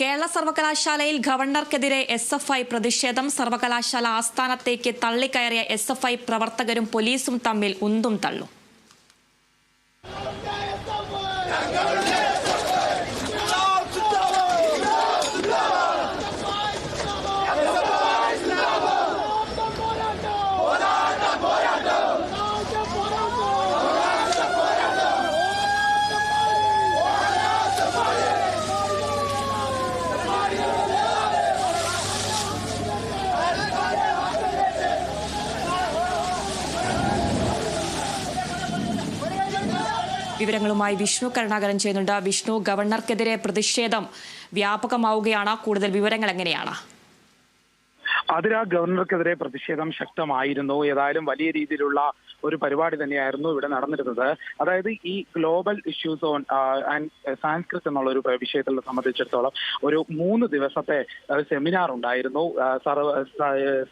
കേരള സർവകലാശാലയിൽ ഗവർണർക്കെതിരെ SFI പ്രതിഷേധം. സർവകലാശാല ആസ്ഥാനത്തേക്ക് തള്ളിക്കയറിയ SFI പ്രവർത്തകരും പോലീസും തമ്മിൽ ഉന്തും തള്ളും. വിവരങ്ങളുമായി വിഷ്ണു കരുണാകരൻ ചെയ്യുന്നുണ്ട്. വിഷ്ണു, ഗവർണർക്കെതിരെ പ്രതിഷേധം വ്യാപകമാവുകയാണ്. കൂടുതൽ വിവരങ്ങൾ എങ്ങനെയാണ്? ഗവർണർക്കെതിരെ പ്രതിഷേധം ശക്തമായിരുന്നു. ഏതായാലും വലിയ രീതിയിലുള്ള ഒരു പരിപാടി തന്നെയായിരുന്നു ഇവിടെ നടന്നിരുന്നത്. അതായത് ഈ global issues on and Sanskrit എന്നുള്ള ഒരു വിഷയത്തെ സംബന്ധിച്ചിടത്തോളം ഒരു 3 ദിവസത്തെ സെമിനാർ ഉണ്ടായിരുന്നു.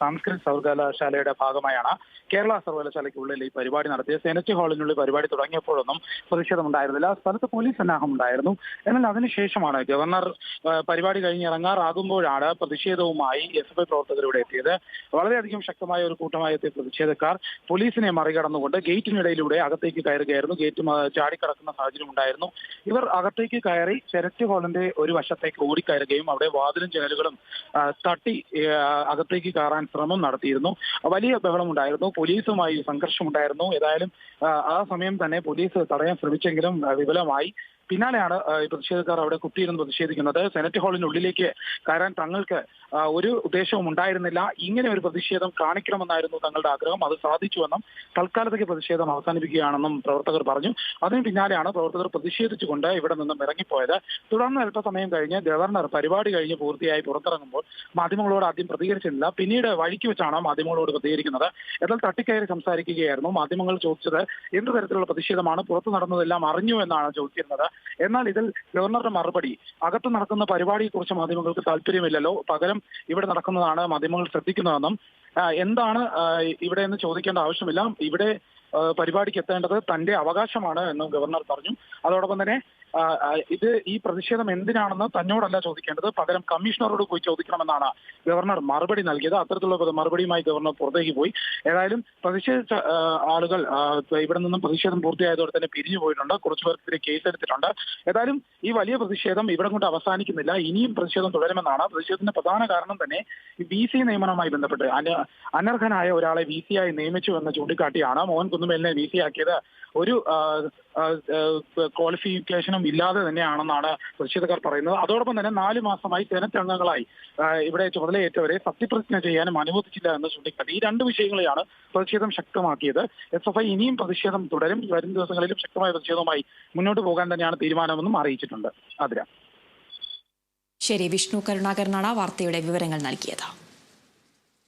സാംസ്കൃത് സർവകലാശാലയുടെ ഭാഗമായാണ് കേരള സർവകലാശാലയ്ക്കുള്ളിൽ ഈ പരിപാടി നടത്തിയത്. സെനറ്റ് ഹാളിനുള്ളിൽ പരിപാടി തുടങ്ങിയപ്പോഴൊന്നും പ്രതിഷേധം ഉണ്ടായിരുന്നില്ല. സ്ഥലത്ത് പോലീസ് സന്നാഹം ഉണ്ടായിരുന്നു. എന്നാൽ അതിനുശേഷമാണ് ഗവർണർ പരിപാടി കഴിഞ്ഞ് ഇറങ്ങാറാകുമ്പോഴാണ് പ്രതിഷേധവുമായി SFI പ്രവർത്തകരുടെ എത്തിയത്. വളരെയധികം ശക്തമായ ഒരു കൂട്ടമായി എത്തിയ പ്രതിഷേധക്കാർ പോലീസിനെ മറികടന്നുകൊണ്ട് ഗേറ്റിനിടയിലൂടെ അകത്തേക്ക് കയറുകയായിരുന്നു. ഗേറ്റ് ചാടിക്കടക്കുന്ന സാഹചര്യം ഉണ്ടായിരുന്നു. ഇവർ അകത്തേക്ക് കയറി സെനറ്റ് ഹാളിന്റെ ഒരു വശത്തേക്ക് ഓടിക്കയറുകയും അവിടെ വാതിലും ജനലുകളും തട്ടി അകത്തേക്ക് കയറാൻ ശ്രമം നടത്തിയിരുന്നു. വലിയ ബഹളം ഉണ്ടായിരുന്നു. പോലീസുമായി സംഘർഷമുണ്ടായിരുന്നു. ഏതായാലും ആ സമയം തന്നെ പോലീസ് തടയാൻ ശ്രമിച്ചെങ്കിലും വിഫലമായി. പിന്നാലെയാണ് പ്രതിഷേധക്കാർ അവിടെ കുത്തിയിരുന്ന് പ്രതിഷേധിക്കുന്നത്. സെനറ്റ് ഹാളിനുള്ളിലേക്ക് കയറാൻ തങ്ങൾക്ക് ഒരു ഉദ്ദേശവും ഉണ്ടായിരുന്നില്ല. ഇങ്ങനെ ഒരു പ്രതിഷേധം കാണിക്കണമെന്നായിരുന്നു തങ്ങളുടെ ആഗ്രഹം. അത് സാധിച്ചുവെന്നും തൽക്കാലത്തേക്ക് പ്രതിഷേധം അവസാനിപ്പിക്കുകയാണെന്നും പ്രവർത്തകർ പറഞ്ഞു. അതിന് പിന്നാലെയാണ് പ്രവർത്തകർ പ്രതിഷേധിച്ചുകൊണ്ട് ഇവിടെ നിന്നും ഇറങ്ങിപ്പോയത്. തുടർന്ന് അല്പസമയം കഴിഞ്ഞ് ഗവർണർ പരിപാടി കഴിഞ്ഞ് പൂർത്തിയായി പുറത്തിറങ്ങുമ്പോൾ മാധ്യമങ്ങളോട് ആദ്യം പ്രതികരിച്ചിരുന്നില്ല. പിന്നീട് വഴിക്ക് വെച്ചാണ് മാധ്യമങ്ങളോട് പ്രതികരിക്കുന്നത്. എന്നാൽ തട്ടിക്കയറി സംസാരിക്കുകയായിരുന്നു. മാധ്യമങ്ങൾ ചോദിച്ചത് എന്ത് തരത്തിലുള്ള പ്രതിഷേധമാണ്, പുറത്തു നടന്നതെല്ലാം അറിഞ്ഞു എന്നാണ് ചോദിച്ചിരുന്നത്. എന്നാൽ ഇതിൽ ഗവർണറുടെ മറുപടി, അകത്ത് നടക്കുന്ന പരിപാടിയെക്കുറിച്ച് മാധ്യമങ്ങൾക്ക് താല്പര്യമില്ലല്ലോ, പകരം ഇവിടെ നടക്കുന്നതാണ് മാധ്യമങ്ങൾ ശ്രദ്ധിക്കുന്നതെന്നും എന്താണ് ഇവിടെ എന്ന് ചോദിക്കേണ്ട ആവശ്യമില്ല, ഇവിടെ പരിപാടിക്ക് എത്തേണ്ടത് തന്റെ അവകാശമാണ് എന്നും ഗവർണർ പറഞ്ഞു. അതോടൊപ്പം തന്നെ ഈ പ്രതിഷേധം എന്തിനാണെന്ന് തന്നോടല്ല ചോദിക്കേണ്ടത്, പകരം കമ്മീഷണറോട് പോയി ചോദിക്കണമെന്നാണ് ഗവർണർ മറുപടി നൽകിയത്. അത്തരത്തിലുള്ള മറുപടിയുമായി ഗവർണർ പുറത്തേക്ക് പോയി. ഏതായാലും പ്രതിഷേധിച്ച ആളുകൾ ഇവിടെ നിന്നും പ്രതിഷേധം പൂർത്തിയായതോടെ തന്നെ പിരിഞ്ഞു പോയിട്ടുണ്ട്. കുറച്ചുപേർക്കെതിരെ കേസെടുത്തിട്ടുണ്ട്. ഏതായാലും ഈ വലിയ പ്രതിഷേധം ഇവിടെ കൊണ്ട് അവസാനിക്കുന്നില്ല. ഇനിയും പ്രതിഷേധം തുടരുമെന്നാണ്. പ്രതിഷേധത്തിന്റെ പ്രധാന കാരണം തന്നെ VC നിയമനവുമായി ബന്ധപ്പെട്ട് അനർഹനായ ഒരാളെ VC ആയി നിയമിച്ചു എന്ന് ചൂണ്ടിക്കാട്ടിയാണ്. മോഹൻ കുന്നുമേലിനെ VC ആക്കിയത് ഒരു ക്വാളിഫിക്കേഷനും ഇല്ലാതെ തന്നെയാണെന്നാണ് പ്രതിഷേധക്കാർ പറയുന്നത്. അതോടൊപ്പം തന്നെ 4 മാസമായി സെനറ്റ് അംഗങ്ങളായി ഇവിടെ ചുമതലയേറ്റവരെ സത്യപ്രതിജ്ഞ ചെയ്യാനും അനുവദിച്ചില്ല എന്ന് ചൂണ്ടിക്കാട്ടി. ഈ 2 വിഷയങ്ങളെയാണ് പ്രതിഷേധം ശക്തമാക്കിയത്. SFI ഇനിയും പ്രതിഷേധം തുടരും. വരും ദിവസങ്ങളിലും ശക്തമായ പ്രതിഷേധവുമായി മുന്നോട്ട് പോകാൻ തന്നെയാണ് തീരുമാനമെന്നും അറിയിച്ചിട്ടുണ്ട്. ശരി, വിഷ്ണു കരുണാകരനാണ് വാർത്തയുടെ വിവരങ്ങൾ നൽകിയത്.